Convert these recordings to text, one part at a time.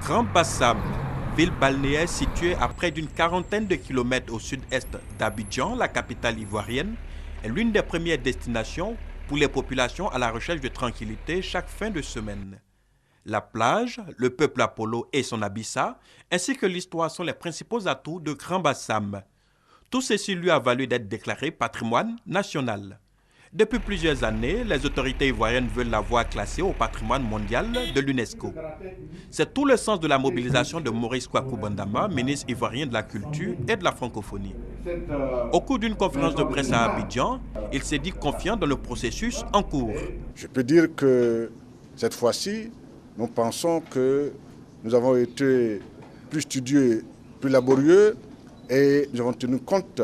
Grand Bassam, ville balnéaire située à près d'une quarantaine de kilomètres au sud-est d'Abidjan, la capitale ivoirienne, est l'une des premières destinations pour les populations à la recherche de tranquillité chaque fin de semaine. La plage, le peuple Apollo et son abissa, ainsi que l'histoire sont les principaux atouts de Grand Bassam. Tout ceci lui a valu d'être déclaré patrimoine national. Depuis plusieurs années, les autorités ivoiriennes veulent la voir classée au patrimoine mondial de l'UNESCO. C'est tout le sens de la mobilisation de Maurice Kwaku Bandama, ministre ivoirien de la Culture et de la Francophonie. Au cours d'une conférence de presse à Abidjan, il s'est dit confiant dans le processus en cours. Je peux dire que cette fois-ci, nous pensons que nous avons été plus studieux, plus laborieux et nous avons tenu compte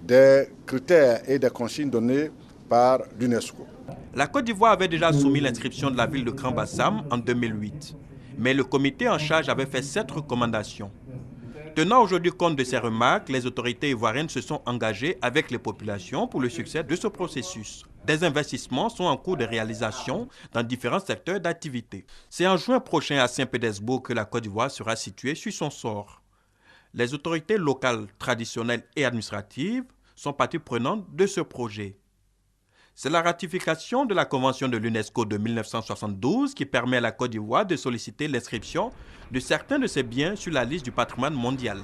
des critères et des consignes données par l'UNESCO. La Côte d'Ivoire avait déjà soumis l'inscription de la ville de Grand Bassam en 2008, mais le comité en charge avait fait 7 recommandations. Tenant aujourd'hui compte de ces remarques, les autorités ivoiriennes se sont engagées avec les populations pour le succès de ce processus. Des investissements sont en cours de réalisation dans différents secteurs d'activité. C'est en juin prochain à Saint-Pétersbourg que la Côte d'Ivoire sera située sur son sort. Les autorités locales, traditionnelles et administratives sont parties prenantes de ce projet. C'est la ratification de la Convention de l'UNESCO de 1972 qui permet à la Côte d'Ivoire de solliciter l'inscription de certains de ses biens sur la liste du patrimoine mondial.